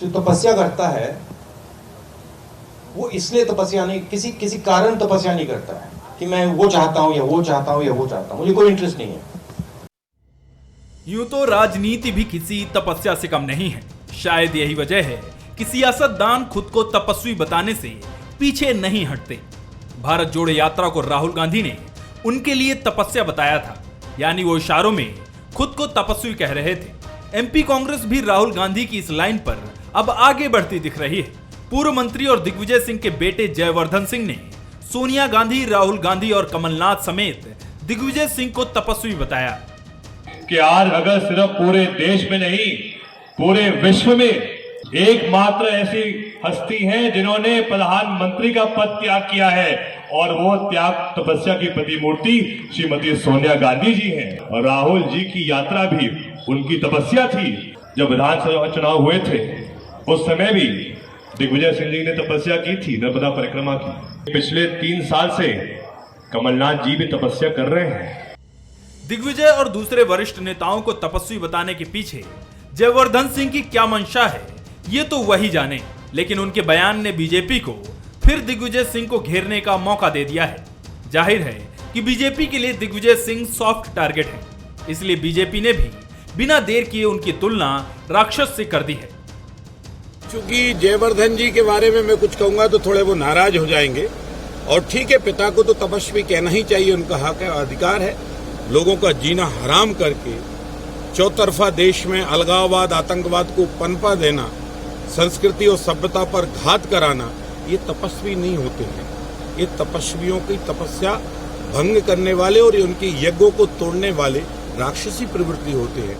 जो तपस्या करता है वो इसलिए तपस्या नहीं, किसी कारण तपस्या नहीं करता है कि मैं वो चाहता हूं या वो चाहता हूं या वो चाहता हूं, मुझे कोई इंटरेस्ट नहीं है। यूं तो राजनीति भी किसी तपस्या से कम नहीं है। शायद यही वजह है कि सियासतदान खुद को तपस्वी बताने से पीछे नहीं हटते। भारत जोड़ो यात्रा को राहुल गांधी ने उनके लिए तपस्या बताया था, यानी वो इशारों में खुद को तपस्वी कह रहे थे। एमपी कांग्रेस भी राहुल गांधी की इस लाइन पर अब आगे बढ़ती दिख रही है। पूर्व मंत्री और दिग्विजय सिंह के बेटे जयवर्धन सिंह ने सोनिया गांधी, राहुल गांधी और कमलनाथ समेत दिग्विजय सिंह को तपस्वी बताया कि आज अगर सिर्फ पूरे देश में नहीं पूरे विश्व में एकमात्र ऐसी हस्ती है जिन्होंने प्रधानमंत्री का पद त्याग किया है और वो त्याग तपस्या की प्रतिमूर्ति श्रीमती सोनिया गांधी जी हैं। और राहुल जी की यात्रा भी उनकी तपस्या थी। जब विधानसभा चुनाव हुए थे उस समय भी दिग्विजय सिंह जी ने तपस्या की थी, नर्मदा परिक्रमा की। पिछले 3 साल से कमलनाथ जी भी तपस्या कर रहे हैं। दिग्विजय और दूसरे वरिष्ठ नेताओं को तपस्वी बताने के पीछे जयवर्धन सिंह की क्या मंशा है, ये तो वही जाने। लेकिन उनके बयान ने बीजेपी को फिर दिग्विजय सिंह को घेरने का मौका दे दिया है। जाहिर है कि बीजेपी के लिए दिग्विजय सिंह सॉफ्ट टारगेट है, इसलिए बीजेपी ने भी बिना देर किए उनकी तुलना राक्षस से कर दी है। क्योंकि जयवर्धन जी के बारे में मैं कुछ कहूंगा तो थोड़े वो नाराज हो जाएंगे, और ठीक है, पिता को तो तपस्वी कहना ही चाहिए, उनका हक है, अधिकार है। लोगों का जीना हराम करके चौतरफा देश में अलगाववाद, आतंकवाद को पनपा देना, संस्कृति और सभ्यता पर घात कराना, ये तपस्वी नहीं होते हैं। ये तपस्वियों की तपस्या भंग करने वाले और उनके यज्ञों को तोड़ने वाले राक्षसी प्रवृत्ति होते हैं।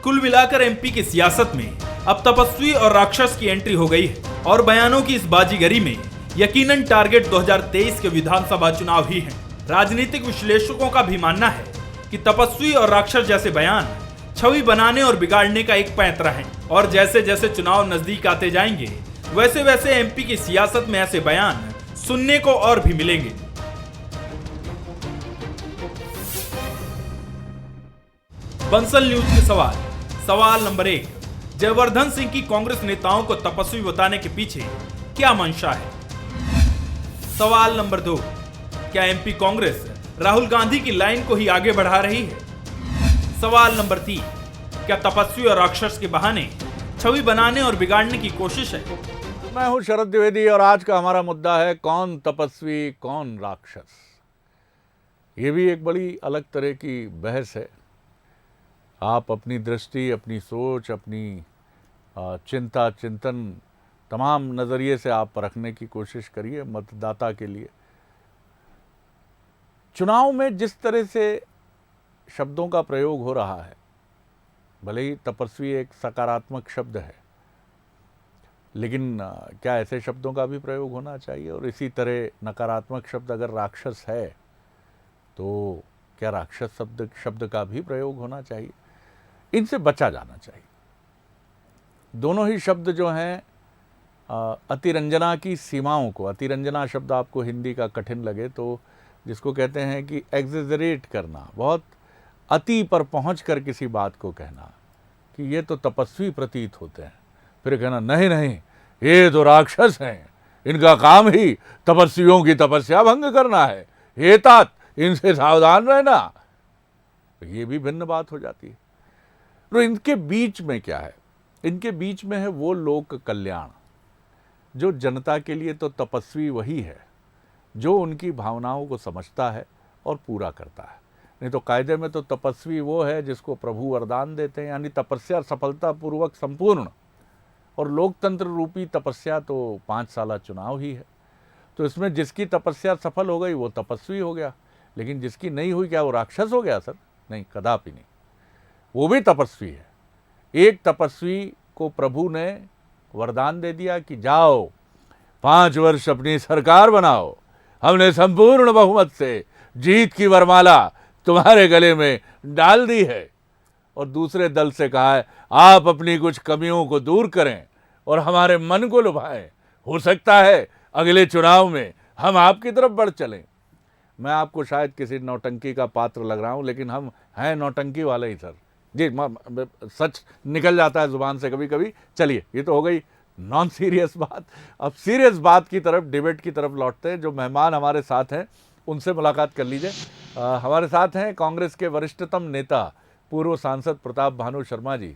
कुल मिलाकर एमपी की सियासत में अब तपस्वी और राक्षस की एंट्री हो गई है, और बयानों की इस बाजीगरी में यकीनन टारगेट 2023 के विधानसभा चुनाव ही हैं। राजनीतिक विश्लेषकों का भी मानना है कि तपस्वी और राक्षस जैसे बयान छवि बनाने और बिगाड़ने का एक पैंतरा है, और जैसे जैसे चुनाव नजदीक आते जाएंगे वैसे वैसे एमपी की सियासत में ऐसे बयान सुनने को और भी मिलेंगे। बंसल न्यूज के सवाल नंबर 1, जयवर्धन सिंह की कांग्रेस नेताओं को तपस्वी बताने के पीछे क्या मंशा है? सवाल नंबर 2, क्या एमपी कांग्रेस राहुल गांधी की लाइन को ही आगे बढ़ा रही है? सवाल नंबर 3, क्या तपस्वी और राक्षस के बहाने छवि बनाने और बिगाड़ने की कोशिश है? मैं हूं शरद द्विवेदी और आज का हमारा मुद्दा है कौन तपस्वी कौन राक्षस। ये भी एक बड़ी अलग तरह की बहस है। आप अपनी दृष्टि, अपनी सोच, अपनी चिंता, चिंतन, तमाम नज़रिए से आप परखने की कोशिश करिए मतदाता के लिए। चुनाव में जिस तरह से शब्दों का प्रयोग हो रहा है, भले ही तपस्वी एक सकारात्मक शब्द है, लेकिन क्या ऐसे शब्दों का भी प्रयोग होना चाहिए? और इसी तरह नकारात्मक शब्द अगर राक्षस है तो क्या राक्षस शब्द का भी प्रयोग होना चाहिए? इनसे बचा जाना चाहिए। दोनों ही शब्द जो हैं अतिरंजना की सीमाओं को, अतिरंजना शब्द आपको हिंदी का कठिन लगे तो जिसको कहते हैं कि एग्जेजरेट करना, बहुत अति पर पहुंच कर किसी बात को कहना कि ये तो तपस्वी प्रतीत होते हैं, फिर कहना नहीं नहीं ये तो राक्षस हैं, इनका काम ही तपस्वियों की तपस्या भंग करना है, हे तात इनसे सावधान रहना, तो ये भी भिन्न बात हो जाती है। तो इनके बीच में क्या है? इनके बीच में है वो लोक कल्याण, जो जनता के लिए तो तपस्वी वही है जो उनकी भावनाओं को समझता है और पूरा करता है। नहीं तो कायदे में तो तपस्वी वो है जिसको प्रभु वरदान देते हैं, यानी तपस्या सफलतापूर्वक संपूर्ण, और लोकतंत्र रूपी तपस्या तो 5 साल चुनाव ही है। तो इसमें जिसकी तपस्या सफल हो गई वो तपस्वी हो गया, लेकिन जिसकी नहीं हुई क्या वो राक्षस हो गया? सर नहीं, कदापि नहीं, वो भी तपस्वी है। एक तपस्वी को प्रभु ने वरदान दे दिया कि जाओ 5 वर्ष अपनी सरकार बनाओ, हमने संपूर्ण बहुमत से जीत की वरमाला तुम्हारे गले में डाल दी है, और दूसरे दल से कहा है आप अपनी कुछ कमियों को दूर करें और हमारे मन को लुभाएं, हो सकता है अगले चुनाव में हम आपकी तरफ बढ़ चलें। मैं आपको शायद किसी नौटंकी का पात्र लग रहा हूं, लेकिन हम हैं नौटंकी वाले ही सर, जी, सच निकल जाता है जुबान से कभी कभी। चलिए, ये तो हो गई नॉन सीरियस बात। अब सीरियस बात की तरफ, डिबेट की तरफ लौटते हैं। जो मेहमान हमारे साथ हैं उनसे मुलाकात कर लीजिए। हमारे साथ हैं कांग्रेस के वरिष्ठतम नेता, पूर्व सांसद प्रताप भानु शर्मा जी।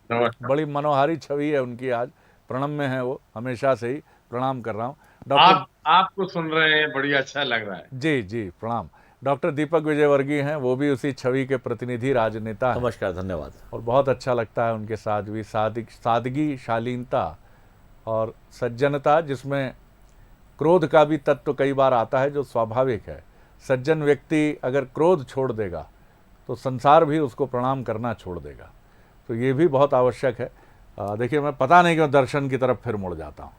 बड़ी मनोहारी छवि है उनकी आज, प्रणम में है वो, हमेशा से ही प्रणाम कर रहा हूँ। डॉक्टर आपको सुन रहे हैं, बड़ी अच्छा लग रहा है। जी जी, प्रणाम। डॉक्टर दीपक विजयवर्गीय हैं, वो भी उसी छवि के प्रतिनिधि, राजनेता हैं। नमस्कार, धन्यवाद। और बहुत अच्छा लगता है उनके साथ भी सादगी, शालीनता और सज्जनता, जिसमें क्रोध का भी तत्व कई बार आता है, जो स्वाभाविक है। सज्जन व्यक्ति अगर क्रोध छोड़ देगा तो संसार भी उसको प्रणाम करना छोड़ देगा, तो ये भी बहुत आवश्यक है। देखिए, मैं पता नहीं क्यों दर्शन की तरफ फिर मुड़ जाता हूँ।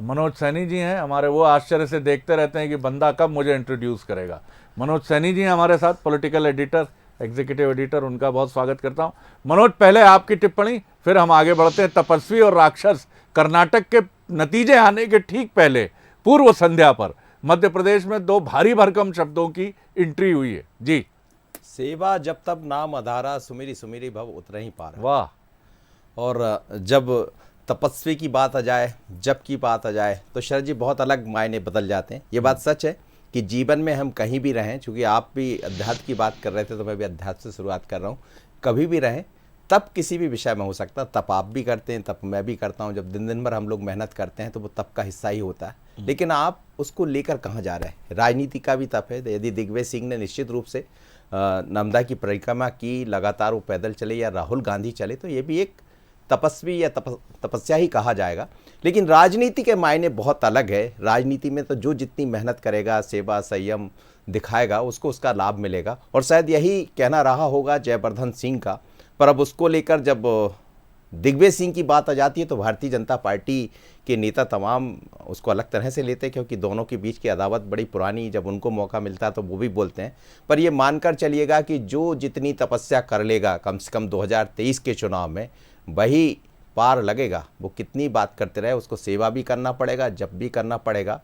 मनोज सैनी जी हैं हमारे, वो आश्चर्य से देखते रहते हैं कि बंदा कब मुझे इंट्रोड्यूस करेगा। मनोज सैनी जी हैं हमारे साथ, पॉलिटिकल एडिटर, एग्जीक्यूटिव एडिटर, उनका बहुत स्वागत करता हूं। मनोज, पहले आपकी टिप्पणी, फिर हम आगे बढ़ते हैं। तपस्वी और राक्षस, कर्नाटक के नतीजे आने के ठीक पहले, पूर्व संध्या पर मध्य प्रदेश में दो भारी भरकम शब्दों की एंट्री हुई है जी। सेवा जब तब नाम अधारा, सुमिरी सुमिरी भव उतर ही पार। वाह। और जब तपस्वी की बात आ जाए, जब की बात आ जाए, तो शरद जी बहुत अलग मायने बदल जाते हैं। ये बात सच है कि जीवन में हम कहीं भी रहें, चूँकि आप भी अध्यात्म की बात कर रहे थे तो मैं भी अध्यात्म से शुरुआत कर रहा हूँ। कभी भी रहें, तप किसी भी विषय में हो सकता है। तप आप भी करते हैं, तप मैं भी करता हूँ। जब दिन भर हम लोग मेहनत करते हैं तो वो तप का हिस्सा ही होता है। लेकिन आप उसको लेकर कहाँ जा रहे हैं? राजनीति का भी तप है। यदि दिग्विजय सिंह ने निश्चित रूप से नर्मदा की परिक्रमा की, लगातार वो पैदल चले, या राहुल गांधी चले, तो ये भी एक तपस्वी या तपस्या ही कहा जाएगा। लेकिन राजनीति के मायने बहुत अलग है। राजनीति में तो जो जितनी मेहनत करेगा, सेवा संयम दिखाएगा, उसको उसका लाभ मिलेगा। और शायद यही कहना रहा होगा जयवर्धन सिंह का। पर अब उसको लेकर जब दिग्विजय सिंह की बात आ जाती है तो भारतीय जनता पार्टी के नेता तमाम उसको अलग तरह से लेते हैं, क्योंकि दोनों के बीच की अदावत बड़ी पुरानी। जब उनको मौका मिलता है तो वो भी बोलते हैं। पर ये मानकर चलिएगा कि जो जितनी तपस्या कर लेगा, कम से कम 2023 के चुनाव में वही पार लगेगा। वो कितनी बात करते रहे, उसको सेवा भी करना पड़ेगा, जब भी करना पड़ेगा,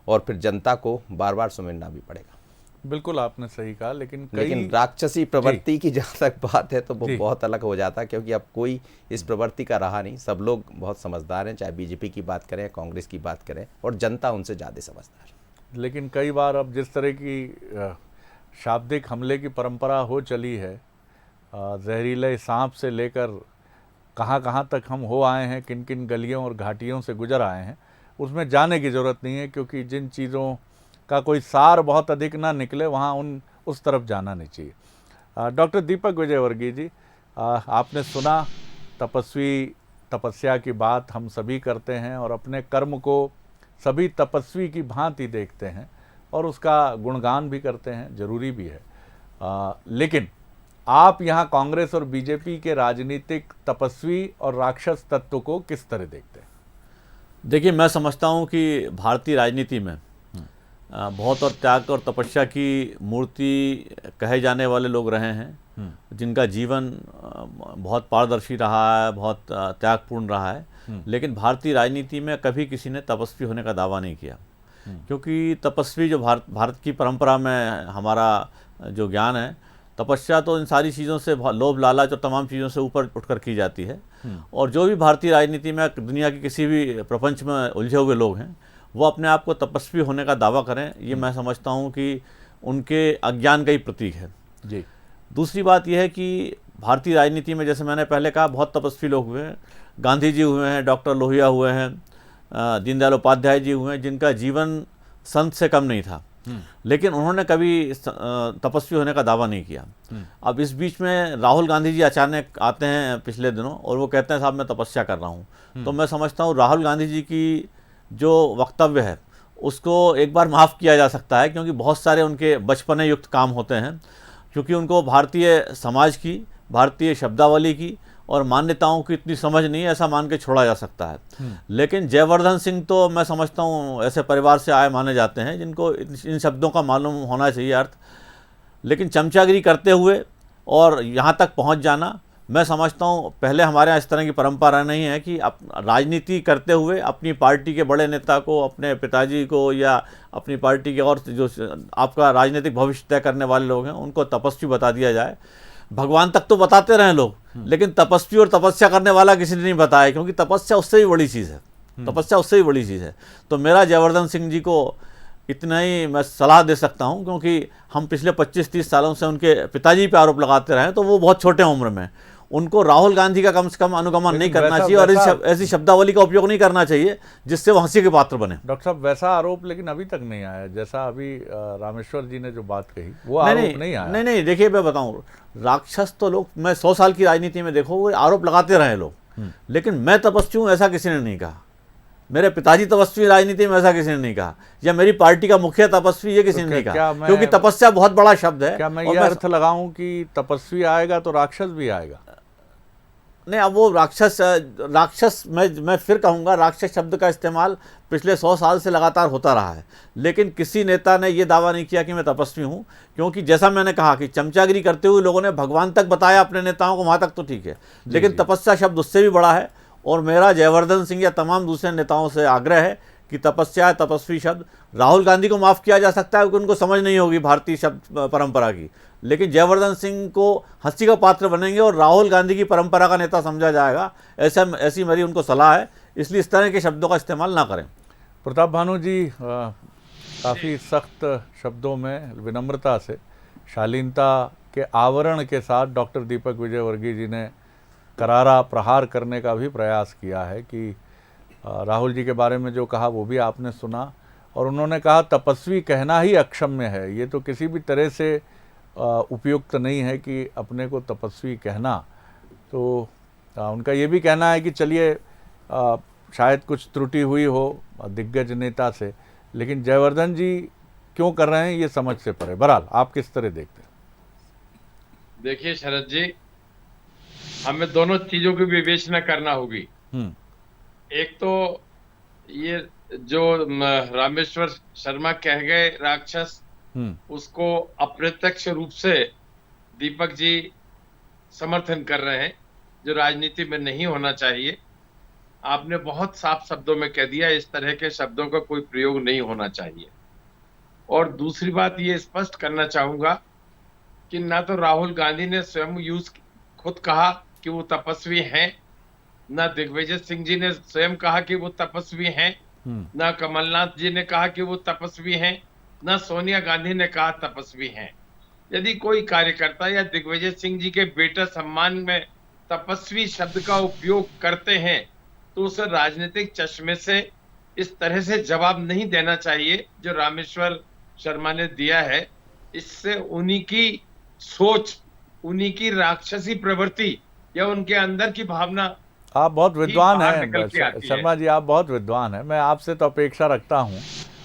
और फिर जनता को बार बार सुमिरना भी पड़ेगा। बिल्कुल आपने सही कहा। लेकिन राक्षसी प्रवृत्ति की जहाँ तक बात है तो वो बहुत अलग हो जाता है, क्योंकि अब कोई इस प्रवृत्ति का रहा नहीं। सब लोग बहुत समझदार हैं, चाहे बीजेपी की बात करें, कांग्रेस की बात करें, और जनता उनसे ज़्यादा समझदार है। लेकिन कई बार अब जिस तरह की शाब्दिक हमले की परंपरा हो चली है, जहरीले सांप से लेकर कहाँ कहाँ तक हम हो आए हैं, किन किन गलियों और घाटियों से गुजर आए हैं, उसमें जाने की ज़रूरत नहीं है। क्योंकि जिन चीज़ों का कोई सार बहुत अधिक ना निकले, वहाँ उस तरफ जाना नहीं चाहिए। डॉक्टर दीपक विजयवर्गीय जी, आपने सुना, तपस्या की बात हम सभी करते हैं और अपने कर्म को सभी तपस्वी की भांति देखते हैं और उसका गुणगान भी करते हैं, जरूरी भी है। लेकिन आप यहाँ कांग्रेस और बीजेपी के राजनीतिक तपस्वी और राक्षस तत्व को किस तरह देखते हैं? देखिए, मैं समझता हूँ कि भारतीय राजनीति में बहुत और त्याग और तपस्या की मूर्ति कहे जाने वाले लोग रहे हैं, जिनका जीवन बहुत पारदर्शी रहा है, बहुत त्यागपूर्ण रहा है। लेकिन भारतीय राजनीति में कभी किसी ने तपस्वी होने का दावा नहीं किया, क्योंकि तपस्वी जो भारत की परंपरा में हमारा जो ज्ञान है, तपस्या तो इन सारी चीज़ों से, लोभ लालच और तमाम चीज़ों से ऊपर उठकर की जाती है। और जो भी भारतीय राजनीति में दुनिया के किसी भी प्रपंच में उलझे हुए लोग हैं, वो अपने आप को तपस्वी होने का दावा करें, ये मैं समझता हूँ कि उनके अज्ञान का ही प्रतीक है जी। दूसरी बात यह है कि भारतीय राजनीति में, जैसे मैंने पहले कहा, बहुत तपस्वी लोग हुए हैं। गांधी जी हुए हैं, डॉक्टर लोहिया हुए हैं, दीनदयाल उपाध्याय जी हुए हैं, जिनका जीवन संत से कम नहीं था, लेकिन उन्होंने कभी तपस्वी होने का दावा नहीं किया। अब इस बीच में राहुल गांधी जी अचानक आते हैं पिछले दिनों और वो कहते हैं साहब मैं तपस्या कर रहा हूँ। तो मैं समझता हूँ राहुल गांधी जी की जो वक्तव्य है उसको एक बार माफ़ किया जा सकता है, क्योंकि बहुत सारे उनके बचपने युक्त काम होते हैं, क्योंकि उनको भारतीय समाज की, भारतीय शब्दावली की और मान्यताओं की इतनी समझ नहीं है, ऐसा मान के छोड़ा जा सकता है। लेकिन जयवर्धन सिंह तो मैं समझता हूँ ऐसे परिवार से आए माने जाते हैं जिनको इन शब्दों का मालूम होना चाहिए अर्थ। लेकिन चमचागिरी करते हुए और यहाँ तक पहुँच जाना, मैं समझता हूँ पहले हमारे यहाँ इस तरह की परंपरा नहीं है कि राजनीति करते हुए अपनी पार्टी के बड़े नेता को, अपने पिताजी को, या अपनी पार्टी के और जो आपका राजनीतिक भविष्य तय करने वाले लोग हैं, उनको तपस्वी बता दिया जाए। भगवान तक तो बताते रहे लोग, लेकिन तपस्वी और तपस्या करने वाला किसी ने नहीं बताया, क्योंकि तपस्या उससे भी बड़ी चीज़ है। तपस्या उससे भी बड़ी चीज़ है। तो मेरा जयवर्धन सिंह जी को इतना ही मैं सलाह दे सकता हूं, क्योंकि हम पिछले 25-30 सालों से उनके पिताजी पे आरोप लगाते रहे, तो वो बहुत छोटे उम्र में, उनको राहुल गांधी का कम से कम अनुगमन नहीं करना चाहिए और ऐसी शब्दावली का उपयोग नहीं करना चाहिए जिससे वो हंसी के पात्र बने। डॉक्टर साहब, वैसा आरोप लेकिन अभी तक नहीं आया, जैसा अभी रामेश्वर जी ने जो बात कही वो आरोप नहीं आया। नहीं, देखिए मैं बताऊं, राक्षस तो लोग, मैं 100 साल की राजनीति में देखो वो आरोप लगाते रहे लोग, लेकिन मैं तपस्वी हूं ऐसा किसी ने नहीं कहा। मेरे पिताजी तपस्वी राजनीति में ऐसा किसी ने नहीं कहा, या मेरी पार्टी का मुखिया तपस्वी ये किसी ने नहीं कहा, क्योंकि तपस्या बहुत बड़ा शब्द है। क्या मैं ये अर्थ लगाऊं कि तपस्वी आएगा तो राक्षस भी आएगा? नहीं, अब वो राक्षस मैं फिर कहूंगा, राक्षस शब्द का इस्तेमाल पिछले 100 साल से लगातार होता रहा है, लेकिन किसी नेता ने ये दावा नहीं किया कि मैं तपस्वी हूं, क्योंकि जैसा मैंने कहा कि चमचागिरी करते हुए लोगों ने भगवान तक बताया अपने नेताओं को, वहां तक तो ठीक है, लेकिन तपस्या शब्द उससे भी बड़ा है। और मेरा जयवर्धन सिंह या तमाम दूसरे नेताओं से आग्रह है कि तपस्या, तपस्वी शब्द, राहुल गांधी को माफ़ किया जा सकता है क्योंकि उनको समझ नहीं होगी भारतीय शब्द परंपरा की, लेकिन जयवर्धन सिंह को हंसी का पात्र बनेंगे और राहुल गांधी की परंपरा का नेता समझा जाएगा, ऐसी मेरी उनको सलाह है। इसलिए इस तरह के शब्दों का इस्तेमाल ना करें। प्रताप भानु जी काफ़ी सख्त शब्दों में, विनम्रता से, शालीनता के आवरण के साथ डॉक्टर दीपक विजयवर्गीय जी ने करारा प्रहार करने का भी प्रयास किया है कि राहुल जी के बारे में जो कहा वो भी आपने सुना, और उन्होंने कहा तपस्वी कहना ही अक्षम्य है, ये तो किसी भी तरह से उपयुक्त नहीं है कि अपने को तपस्वी कहना। तो उनका ये भी कहना है कि चलिए शायद कुछ त्रुटि हुई हो दिग्गज नेता से, लेकिन जयवर्धन जी क्यों कर रहे हैं ये समझ से परे। बहरहाल आप किस तरह देखते हैं? देखिए शरद जी, हमें दोनों चीजों की विवेचना करना होगी। एक तो ये जो रामेश्वर शर्मा कह गए राक्षस, उसको अप्रत्यक्ष रूप से दीपक जी समर्थन कर रहे हैं, जो राजनीति में नहीं होना चाहिए। आपने बहुत साफ शब्दों में कह दिया, इस तरह के शब्दों का कोई प्रयोग नहीं होना चाहिए। और दूसरी बात ये स्पष्ट करना चाहूंगा कि ना तो राहुल गांधी ने स्वयं खुद कहा कि वो तपस्वी हैं, ना दिग्विजय सिंह जी ने स्वयं कहा कि वो तपस्वी हैं, ना कमलनाथ जी ने कहा कि वो तपस्वी हैं, ना सोनिया गांधी ने कहा तपस्वी हैं। यदि कोई कार्यकर्ता या दिग्विजय सिंह जी के बेटा सम्मान में तपस्वी शब्द का उपयोग करते हैं तो उसे राजनीतिक चश्मे से इस तरह से जवाब नहीं देना चाहिए जो रामेश्वर शर्मा ने दिया है। इससे उन्हीं की सोच, उन्हीं की राक्षसी प्रवृत्ति या उनके अंदर की भावना। आप बहुत विद्वान हैं शर्मा जी, आप बहुत विद्वान हैं, मैं आपसे तो अपेक्षा रखता हूं।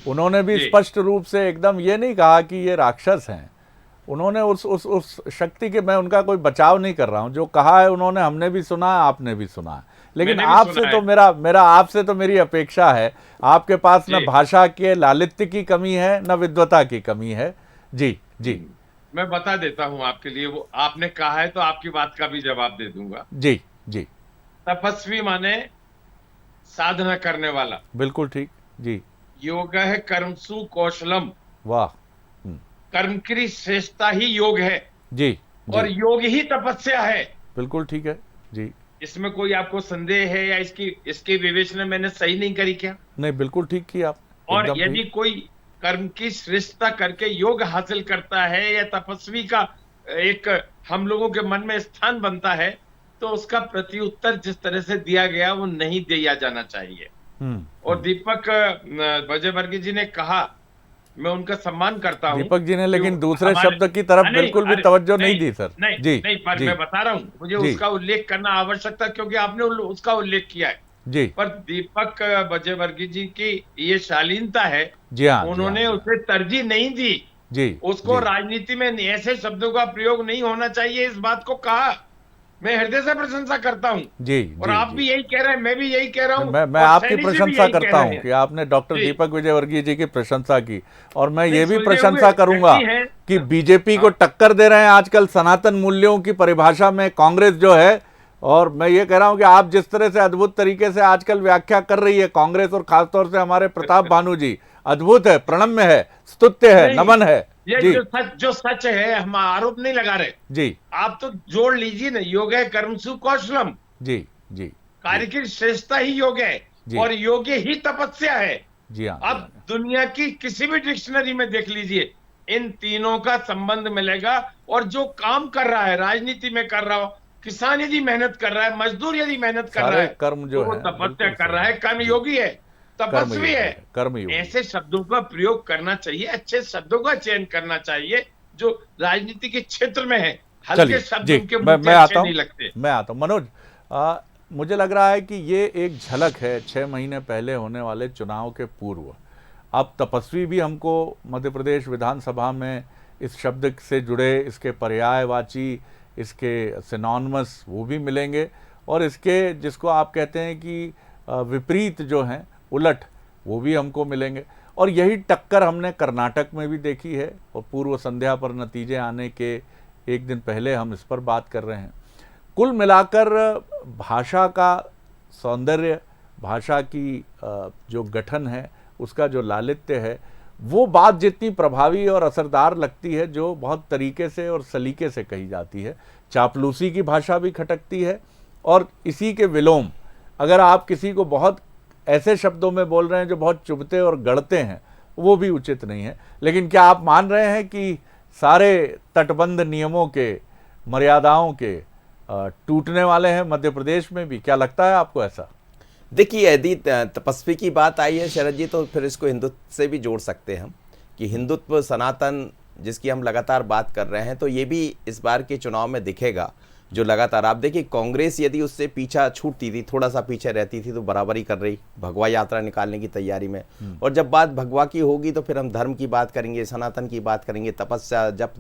उन्होंने भी स्पष्ट रूप से एकदम ये नहीं कहा कि ये राक्षस हैं, उन्होंने उस शक्ति के, मैं उनका कोई बचाव नहीं कर रहा हूं, जो कहा है उन्होंने, हमने भी सुना है, आपने भी सुना है, लेकिन आपसे तो मेरा आपसे तो मेरी अपेक्षा है, आपके पास न भाषा के लालित्य की कमी है न विद्वता की कमी है। जी जी, मैं बता देता हूं आपके लिए, वो आपने कहा है तो आपकी बात का भी जवाब दे दूंगा। जी जी, तपस्वी माने साधना करने वाला। बिल्कुल ठीक जी। योग है कर्मसु कौशलम, वाह, कर्म की श्रेष्ठता ही योग है जी, और योग ही तपस्या है। बिल्कुल ठीक है जी। इसमें कोई आपको संदेह है या इसकी विवेचना मैंने सही नहीं करी क्या? नहीं, बिल्कुल ठीक की आप। और यदि कोई कर्म की श्रेष्ठता करके योग हासिल करता है या तपस्वी का एक हम लोगों के मन में स्थान बनता है, तो उसका प्रत्युत्तर जिस तरह से दिया गया वो नहीं दिया जाना चाहिए। और दीपक विजयवर्गीय जी ने कहा, मैं उनका सम्मान करता हूं, दीपक जी ने, लेकिन दूसरे शब्द की तरफ बिल्कुल भी तवज्जो नहीं दी सर। नहीं, पर मैं बता रहा हूं, मुझे उसका उल्लेख करना आवश्यक था क्योंकि आपने उसका उल्लेख किया है जी। पर दीपक विजयवर्गीय जी की ये शालीनता है जी, हाँ, उन्होंने उसे तरजीह नहीं दी जी। उसको राजनीति में ऐसे शब्दों का प्रयोग नहीं होना चाहिए, इस बात को कहा। मैं हृदय से प्रशंसा करता हूं जी, और आप भी यही कह रहे हैं, मैं भी यही कह रहा हूं। मैं आपकी प्रशंसा करता हूं कि आपने डॉक्टर दीपक विजयवर्गीय जी की प्रशंसा की, और मैं ये भी प्रशंसा करूंगा कि बीजेपी को टक्कर दे रहे हैं आजकल सनातन मूल्यों की परिभाषा में कांग्रेस जो है। और मैं ये कह रहा हूं कि आप जिस तरह से अद्भुत तरीके से आजकल व्याख्या कर रही है कांग्रेस, और खासतौर से हमारे प्रताप भानु जी, अद्भुत है, प्रणम्य है, स्तुत्य है, नहीं, नमन है। ये जी जो सच है, हम आरोप नहीं लगा रहे। जी आप तो जोड़ लीजिए ना, योग है कर्मसु कौशलम, जी जी कार्य की श्रेष्ठता ही योग है जी। और योग ही तपस्या है। जी हाँ। आप दुनिया की किसी भी डिक्शनरी में देख लीजिए, इन तीनों का संबंध मिलेगा। और जो काम कर रहा है, राजनीति में कर रहा हो, किसान यदि मेहनत कर रहा है, मजदूर यदि मेहनत कर रहा सारे है, कर्म जो तो वो है तपस्या बिल्कुल कर रहा है, सही। कर्मयोगी है, तपस्वी कर्मयोगी है। कर्मयोगी। ऐसे शब्दों का प्रयोग करना चाहिए, अच्छे शब्दों का चयन करना चाहिए जो राजनीति के क्षेत्र में है। हल्के चलिए शब्द जी, उनके मैं मुंह से आता अच्छे हूँ, नहीं लगते। मैं आता हूँ। मनोज, मुझे लग रहा है कि ये एक झलक है 6 महीने पहले होने वाले चुनाव के पूर्व। अब तपस्वी भी हमको मध्य प्रदेश विधानसभा में इस शब्द से जुड़े, इसके पर्यायवाची, इसके सिनोनिमस वो भी मिलेंगे, और इसके जिसको आप कहते हैं कि विपरीत जो हैं, उलट, वो भी हमको मिलेंगे। और यही टक्कर हमने कर्नाटक में भी देखी है, और पूर्व संध्या पर नतीजे आने के एक दिन पहले हम इस पर बात कर रहे हैं। कुल मिलाकर भाषा का सौंदर्य, भाषा की जो गठन है, उसका जो लालित्य है, वो बात जितनी प्रभावी और असरदार लगती है, जो बहुत तरीके से और सलीके से कही जाती है। चापलूसी की भाषा भी खटकती है, और इसी के विलोम अगर आप किसी को बहुत ऐसे शब्दों में बोल रहे हैं जो बहुत चुभते और गढ़ते हैं, वो भी उचित नहीं है। लेकिन क्या आप मान रहे हैं कि सारे तटबंध नियमों के, मर्यादाओं के टूटने वाले हैं मध्य प्रदेश में भी? क्या लगता है आपको ऐसा? देखिए, यदि तपस्वी की बात आई है शरद जी, तो फिर इसको हिंदुत्व से भी जोड़ सकते हैं हम, कि हिंदुत्व, सनातन, जिसकी हम लगातार बात कर रहे हैं, तो ये भी इस बार के चुनाव में दिखेगा। जो लगातार आप देखिए, कांग्रेस यदि उससे पीछा छूटती थी, थोड़ा सा पीछे रहती थी, तो बराबरी कर रही भगवा यात्रा निकालने की तैयारी में। और जब बात भगवा की होगी तो फिर हम धर्म की बात करेंगे, सनातन की बात करेंगे, तपस्या, जप,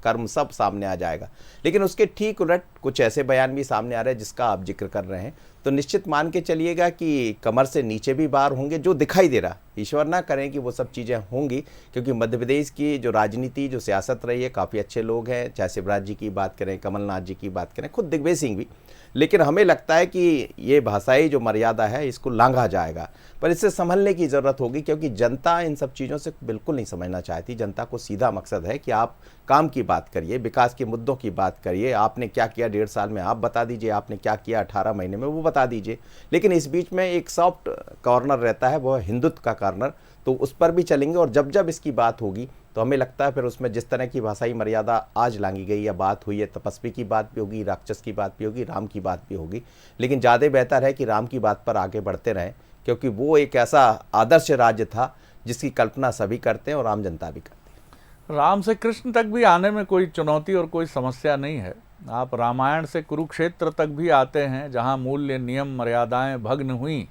कर्म सब सामने आ जाएगा। लेकिन उसके ठीक उलट कुछ ऐसे बयान भी सामने आ रहे हैं जिसका आप जिक्र कर रहे हैं, तो निश्चित मान के चलिएगा कि कमर से नीचे भी बार होंगे, जो दिखाई दे रहा, ईश्वर ना करें कि वो सब चीज़ें होंगी। क्योंकि मध्य प्रदेश की जो राजनीति, जो सियासत रही है, काफ़ी अच्छे लोग हैं, चाहे शिवराज जी की बात करें, कमलनाथ जी की बात करें, खुद दिग्विजय सिंह भी। लेकिन हमें लगता है कि ये भाषाई जो मर्यादा है, इसको लांघा जाएगा। पर इससे संभलने की ज़रूरत होगी, क्योंकि जनता इन सब चीज़ों से बिल्कुल नहीं समझना चाहती। जनता को सीधा मकसद है कि आप काम की बात करिए, विकास के मुद्दों की बात करिए, आपने क्या किया 1.5 साल में आप बता दीजिए, आपने क्या किया 18 महीने में वो बता दीजिए। लेकिन इस बीच में एक सॉफ्ट कॉर्नर रहता है, वो है हिंदुत्व का कॉर्नर, तो उस पर भी चलेंगे। और जब जब इसकी बात होगी तो हमें लगता है फिर उसमें जिस तरह की भाषाई मर्यादा आज लांघी गई या बात हुई है, तपस्वी की बात भी होगी, राक्षस की बात भी होगी, राम की बात भी होगी। लेकिन ज़्यादा बेहतर है कि राम की बात पर आगे बढ़ते रहें, क्योंकि वो एक ऐसा आदर्श राज्य था जिसकी कल्पना सभी करते हैं और आम जनता भी करती है। राम से कृष्ण तक भी आने में कोई चुनौती और कोई समस्या नहीं है। आप रामायण से कुरुक्षेत्र तक भी आते हैं, जहाँ मूल्य, नियम, मर्यादाएं भग्न हुई,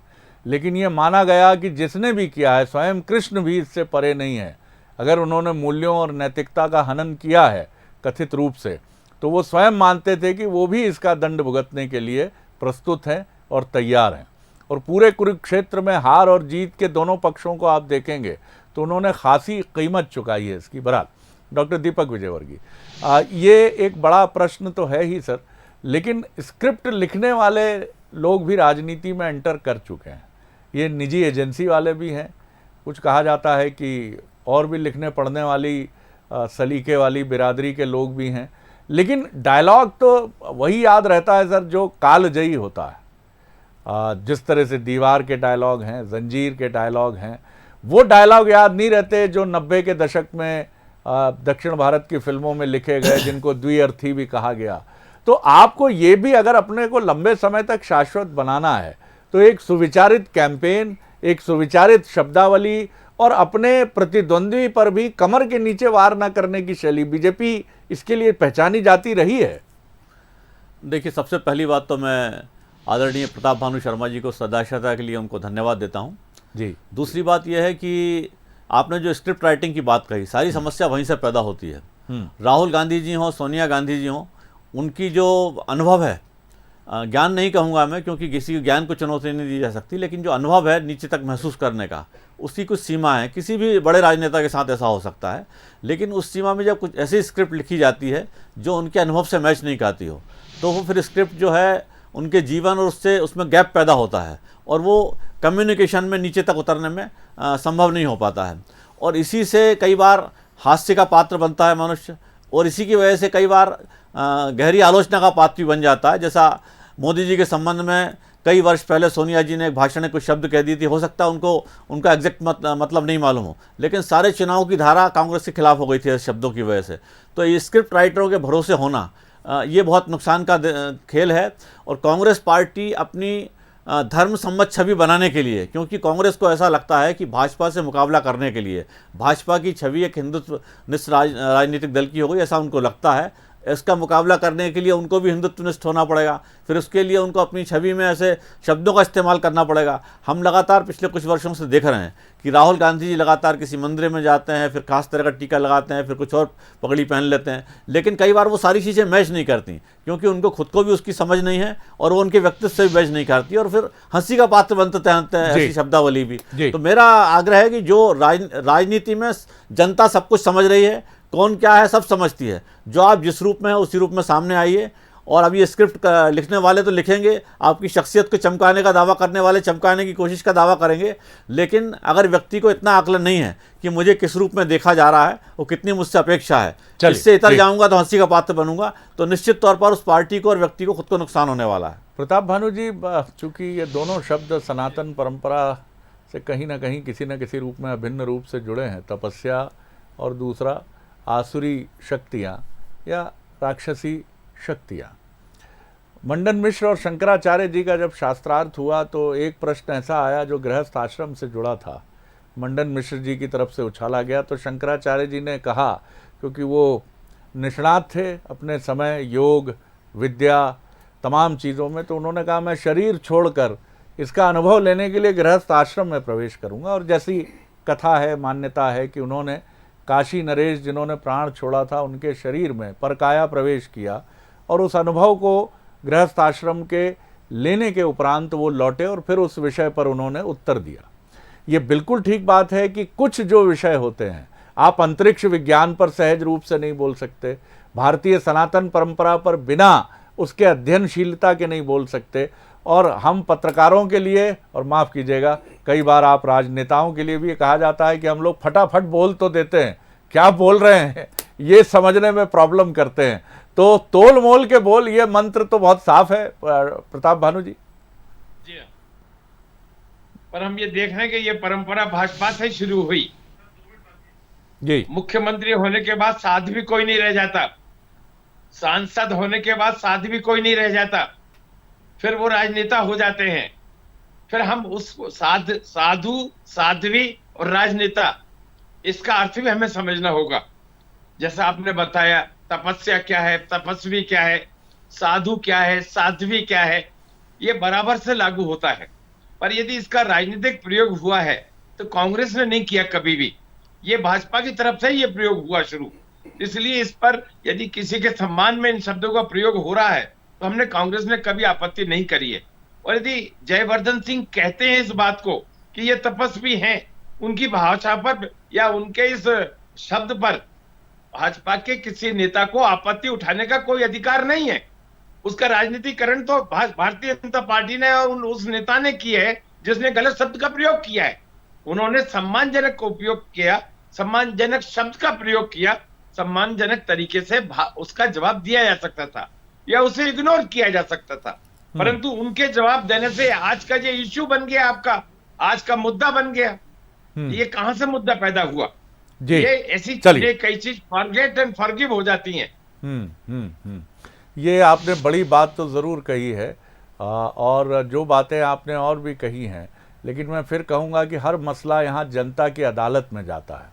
लेकिन ये माना गया कि जिसने भी किया है, स्वयं कृष्ण भी इससे परे नहीं है। अगर उन्होंने मूल्यों और नैतिकता का हनन किया है कथित रूप से, तो वो स्वयं मानते थे कि वो भी इसका दंड भुगतने के लिए प्रस्तुत हैं और तैयार हैं। और पूरे कुरुक्षेत्र में हार और जीत के दोनों पक्षों को आप देखेंगे तो उन्होंने खासी कीमत चुकाई है इसकी। बहरहाल, डॉक्टर दीपक विजयवर्गीय, ये एक बड़ा प्रश्न तो है ही सर, लेकिन स्क्रिप्ट लिखने वाले लोग भी राजनीति में एंटर कर चुके हैं। ये निजी एजेंसी वाले भी हैं, कुछ कहा जाता है कि और भी लिखने पढ़ने वाली सलीके वाली बिरादरी के लोग भी हैं। लेकिन डायलॉग तो वही याद रहता है सर जो कालजयी होता है। जिस तरह से दीवार के डायलॉग हैं, जंजीर के डायलॉग हैं, वो डायलॉग याद नहीं रहते जो 90 के दशक में दक्षिण भारत की फिल्मों में लिखे गए, जिनको द्विअर्थी भी कहा गया। तो आपको ये भी अगर अपने को लंबे समय तक शाश्वत बनाना है, तो एक सुविचारित कैंपेन, एक सुविचारित शब्दावली और अपने प्रतिद्वंद्वी पर भी कमर के नीचे वार न करने की शैली, बीजेपी इसके लिए पहचानी जाती रही है। देखिए, सबसे पहली बात तो मैं आदरणीय प्रताप भानु शर्मा जी को सदाशता के लिए उनको धन्यवाद देता हूं जी। दूसरी बात यह है कि आपने जो स्क्रिप्ट राइटिंग की बात कही, सारी समस्या वहीं से पैदा होती है। राहुल गांधी जी हों, सोनिया गांधी जी हों, उनकी जो अनुभव है, ज्ञान नहीं कहूँगा मैं क्योंकि किसी ज्ञान को चुनौती नहीं दी जा सकती, लेकिन जो अनुभव है नीचे तक महसूस करने का, उसकी कुछ सीमा है। किसी भी बड़े राजनेता के साथ ऐसा हो सकता है, लेकिन उस सीमा में जब कुछ ऐसी स्क्रिप्ट लिखी जाती है जो उनके अनुभव से मैच नहीं खाती हो, तो वो फिर स्क्रिप्ट जो है उनके जीवन और उससे उसमें गैप पैदा होता है और वो कम्युनिकेशन में नीचे तक उतरने में संभव नहीं हो पाता है। और इसी से कई बार हास्य का पात्र बनता है मनुष्य, और इसी की वजह से कई बार गहरी आलोचना का पात्र भी बन जाता है। जैसा मोदी जी के संबंध में कई वर्ष पहले सोनिया जी ने एक भाषण में कुछ शब्द कह दी थी, हो सकता है उनको उनका एग्जैक्ट मतलब नहीं मालूम हो, लेकिन सारे चुनाव की धारा कांग्रेस के खिलाफ हो गई थी शब्दों की वजह से। तो ये स्क्रिप्ट राइटरों के भरोसे होना ये बहुत नुकसान का खेल है। और कांग्रेस पार्टी अपनी धर्म सम्मत छवि बनाने के लिए, क्योंकि कांग्रेस को ऐसा लगता है कि भाजपा से मुकाबला करने के लिए भाजपा की छवि एक हिंदुत्वनिष्ठ राजनीतिक दल की हो गई, ऐसा उनको लगता है। इसका मुकाबला करने के लिए उनको भी हिंदुत्वनिष्ठ होना पड़ेगा, फिर उसके लिए उनको अपनी छवि में ऐसे शब्दों का इस्तेमाल करना पड़ेगा। हम लगातार पिछले कुछ वर्षों से देख रहे हैं कि राहुल गांधी जी लगातार किसी मंदिर में जाते हैं, फिर खास तरह का टीका लगाते हैं, फिर कुछ और पगड़ी पहन लेते हैं, लेकिन कई बार वो सारी चीज़ें मैच नहीं करती, क्योंकि उनको खुद को भी उसकी समझ नहीं है और वो उनके व्यक्तित्व से भी मैच नहीं करती, और फिर हंसी का पात्र बनते हैं ऐसी शब्दावली भी। तो मेरा आग्रह है कि जो राजनीति में जनता सब कुछ समझ रही है, कौन क्या है सब समझती है, जो आप जिस रूप में है उसी रूप में सामने आइए। और अब ये स्क्रिप्ट लिखने वाले तो लिखेंगे, आपकी शख्सियत को चमकाने का दावा करने वाले चमकाने की कोशिश का दावा करेंगे, लेकिन अगर व्यक्ति को इतना आकलन नहीं है कि मुझे किस रूप में देखा जा रहा है, वो कितनी मुझसे अपेक्षा है, इससे इतर जाऊंगा तो हंसी का पात्र बनूंगा, तो निश्चित तौर पर उस पार्टी को और व्यक्ति को खुद को नुकसान होने वाला है। प्रताप भानु जी, चूंकि ये दोनों शब्द सनातन परंपरा से कहीं ना कहीं किसी न किसी रूप में अभिन्न रूप से जुड़े हैं, तपस्या और दूसरा आसुरी शक्तियाँ या राक्षसी शक्तियाँ। मंडन मिश्र और शंकराचार्य जी का जब शास्त्रार्थ हुआ तो एक प्रश्न ऐसा आया जो गृहस्थ आश्रम से जुड़ा था, मंडन मिश्र जी की तरफ से उछाला गया। तो शंकराचार्य जी ने कहा, क्योंकि वो निष्णात थे अपने समय योग विद्या तमाम चीज़ों में, तो उन्होंने कहा मैं शरीर छोड़कर इसका अनुभव लेने के लिए गृहस्थ आश्रम में प्रवेश करूँगा। और जैसी कथा है, मान्यता है कि उन्होंने काशी नरेश जिन्होंने प्राण छोड़ा था उनके शरीर में परकाया प्रवेश किया, और उस अनुभव को गृहस्थ आश्रम के लेने के उपरांत वो लौटे और फिर उस विषय पर उन्होंने उत्तर दिया। ये बिल्कुल ठीक बात है कि कुछ जो विषय होते हैं, आप अंतरिक्ष विज्ञान पर सहज रूप से नहीं बोल सकते, भारतीय सनातन परंपरा पर बिना उसके अध्ययनशीलता के नहीं बोल सकते, और हम पत्रकारों के लिए, और माफ़ कीजिएगा कई बार आप राजनेताओं के लिए भी कहा जाता है कि हम लोग फटाफट बोल तो देते हैं, क्या बोल रहे हैं ये समझने में प्रॉब्लम करते हैं। तो तोल मोल के बोल, ये मंत्र तो बहुत साफ है प्रताप भानु जी। जी हाँ, पर हम ये देख रहे हैं कि ये परंपरा भाजपा से शुरू हुई जी। मुख्यमंत्री होने के बाद साध भी कोई नहीं रह जाता, सांसद होने के बाद साध भी कोई नहीं रह जाता, फिर वो राजनेता हो जाते हैं। फिर हम उस साधु साध्वी और राजनेता, इसका अर्थ भी हमें समझना होगा। जैसा आपने बताया, तपस्या क्या है, तपस्वी क्या है, साधु क्या है, साध्वी क्या है, ये बराबर से लागू होता है। पर यदि इसका राजनीतिक प्रयोग हुआ है तो कांग्रेस ने नहीं किया कभी भी, ये भाजपा की तरफ से ये प्रयोग हुआ शुरू। इसलिए इस पर यदि किसी के सम्मान में इन शब्दों का प्रयोग हो रहा है तो हमने कांग्रेस ने कभी आपत्ति नहीं करी है। और यदि जयवर्धन सिंह कहते हैं इस बात को कि ये तपस्वी हैं, उनकी भाषा पर या उनके इस शब्द पर भाजपा के किसी नेता को आपत्ति उठाने का कोई अधिकार नहीं है। उसका राजनीतिकरण तो भारतीय जनता पार्टी ने और उस नेता ने किया है जिसने गलत शब्द का प्रयोग किया है। उन्होंने सम्मानजनक उपयोग किया, सम्मानजनक शब्द का प्रयोग किया, सम्मानजनक तरीके से उसका जवाब दिया जा सकता था या उसे इग्नोर किया जा सकता था, परंतु उनके जवाब देने से आज का ये इश्यू बन गया, आपका आज का मुद्दा बन गया। ये कहां से मुद्दा पैदा हुआ? ये ऐसी चीजें, कई चीज फॉरगेट एंड फॉरगिव हो जाती हैं। ये आपने बड़ी बात तो जरूर कही है, और जो बातें आपने और भी कही हैं, लेकिन मैं फिर कहूंगा कि हर मसला यहाँ जनता की अदालत में जाता है।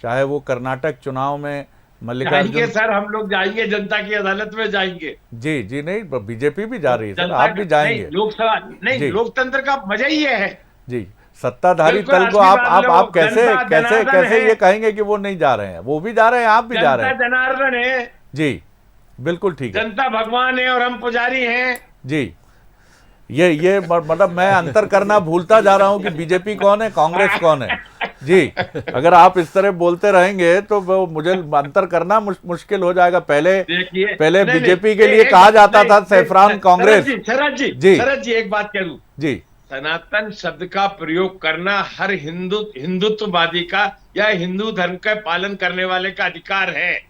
चाहे वो कर्नाटक चुनाव में मल्लिकार्जुन, सर हम लोग जाएंगे जनता की अदालत में जाएंगे। जी जी, नहीं बीजेपी भी जा रही है सर, आप भी जाएंगे। लोकसभा नहीं, लोकतंत्र का मजा ही ये है जी। सत्ताधारी दल को आप कैसे कैसे कैसे ये कहेंगे कि वो नहीं जा रहे हैं? वो भी जा रहे हैं, आप भी जा रहे हैं। जनार्दन है जी, बिल्कुल ठीक है। जनता भगवान है और हम पुजारी हैं जी। ये मतलब मैं अंतर करना भूलता जा रहा हूं कि बीजेपी कौन है, कांग्रेस कौन है। जी, अगर आप इस तरह बोलते रहेंगे तो वो मुझे अंतर करना मुश्किल हो जाएगा। पहले बीजेपी के लिए कहा जाता था सैफरान कांग्रेस। शरद जी एक बात कह दूं जी, सनातन शब्द का प्रयोग करना हर हिंदुत्ववादी का या हिंदू धर्म का पालन करने वाले का अधिकार है,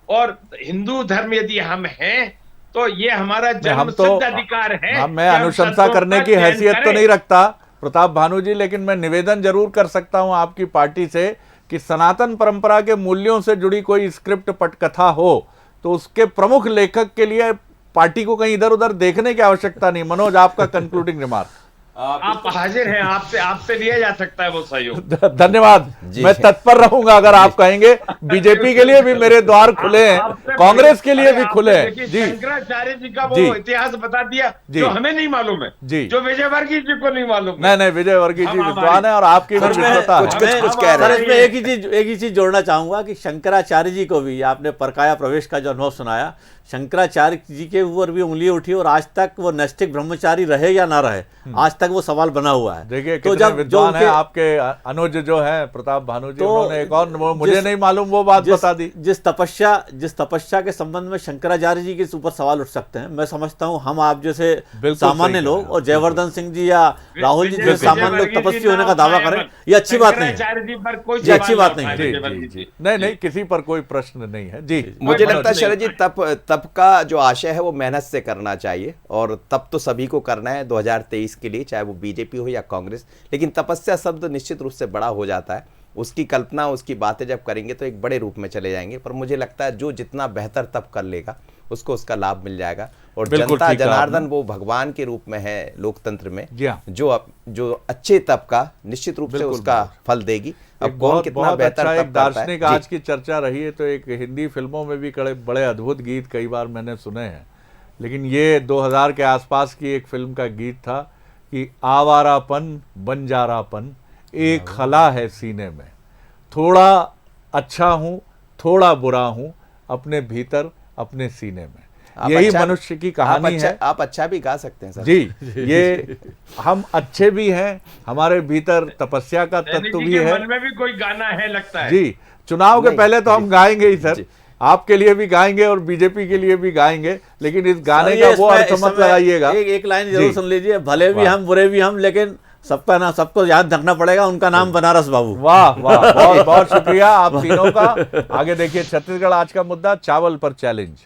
और हिंदू धर्म यदि हम हैं तो ये हमारा जन्मसिद्ध अधिकार है। मैं अनुशंसा करने की हैसियत तो नहीं रखता प्रताप भानु जी, लेकिन मैं निवेदन जरूर कर सकता हूं आपकी पार्टी से कि सनातन परंपरा के मूल्यों से जुड़ी कोई स्क्रिप्ट पटकथा हो तो उसके प्रमुख लेखक के लिए पार्टी को कहीं इधर उधर देखने की आवश्यकता नहीं। मनोज, आपका कंक्लूडिंग रिमार्क। आप हाजिर हैं, आपसे लिया जा सकता है वो सहयोग। धन्यवाद, मैं तत्पर रहूंगा अगर आप कहेंगे। बीजेपी के लिए भी मेरे द्वार खुले हैं, कांग्रेस के लिए भी खुले हैं। जी, शंकराचार्य जी का वो इतिहास बता दिया जो हमें नहीं मालूम है, जी, जो विजय वर्गीय जी को नहीं मालूम। नहीं, विजय वर्गीय जी विद्वान है और आपकी भी विद्वता है। कुछ कह रहे हैं। इसमें एक ही चीज जोड़ना चाहूंगा कि शंकराचार्य जी को भी, आपने परकाया प्रवेश का जो अनुभव सुनाया, शंकराचार्य जी के ऊपर भी उंगली उठी और आज तक वो नैष्ठिक ब्रह्मचारी रहे या ना रहे, आज तक वो सवाल बना हुआ है। देखिए तो जब विद्वान है आपके अनुज जो है प्रताप भानु जी, उन्होंने एक और मुझे नहीं मालूम वो बात बता दी। जिस तपस्या के संबंध में शंकराचार्य जी के ऊपर सवाल उठ सकते हैं, मैं समझता हूँ हम आप जैसे सामान्य लोग और जयवर्धन सिंह जी या राहुल जी जैसे सामान्य लोग तपस्वी होने का दावा करें, ये अच्छी बात नहीं है। ये अच्छी बात नहीं है। नहीं, किसी पर कोई प्रश्न नहीं है। जी, मुझे लगता है शरद जी तप का जो आशय है वो मेहनत से करना चाहिए, और तप तो सभी को करना है 2023 के लिए, चाहे वो बीजेपी हो या कांग्रेस। लेकिन तपस्या शब्द निश्चित रूप से बड़ा हो जाता है, उसकी कल्पना, उसकी बातें जब करेंगे तो एक बड़े रूप में चले जाएंगे। पर मुझे लगता है जो जितना बेहतर तप कर लेगा उसको उसका लाभ मिल जाएगा। और जनता जनार्दन वो भगवान के रूप में है लोकतंत्र में, जो अच्छे तप का निश्चित रूप से उसका फल देगी। अब कौन कितना बेहतर तप दार्शनिक आज की चर्चा रही है, तो एक हिंदी फिल्मों में भी बड़े अद्भुत गीत कई बार मैंने सुने हैं, लेकिन ये 2000 के आसपास की एक फिल्म का गीत था कि आवारापन बंजारापन एक खला है सीने में, थोड़ा अच्छा हूं थोड़ा बुरा हूं अपने भीतर अपने सीने में। यही मनुष्य की कहानी है। आप अच्छा भी गा सकते हैं सर। जी, ये हम अच्छे भी हैं, हमारे भीतर तपस्या का तत्व भी है। मन में भी कोई गाना है लगता है। जी, चुनाव के पहले तो हम गाएंगे ही सर, आपके लिए भी गाएंगे और बीजेपी के लिए भी गाएंगे, लेकिन इस गाने का वो अर्थ मत लगाइएगा। एक लाइन जरूर सुन लीजिए, भले भी हम बुरे भी हम, लेकिन सबका नाम सबको याद रखना पड़ेगा, उनका नाम बनारस बाबू। वाह वाह, बहुत बहुत शुक्रिया आप तीनों का। आगे देखिए छत्तीसगढ़ आज का मुद्दा, चावल पर चैलेंज।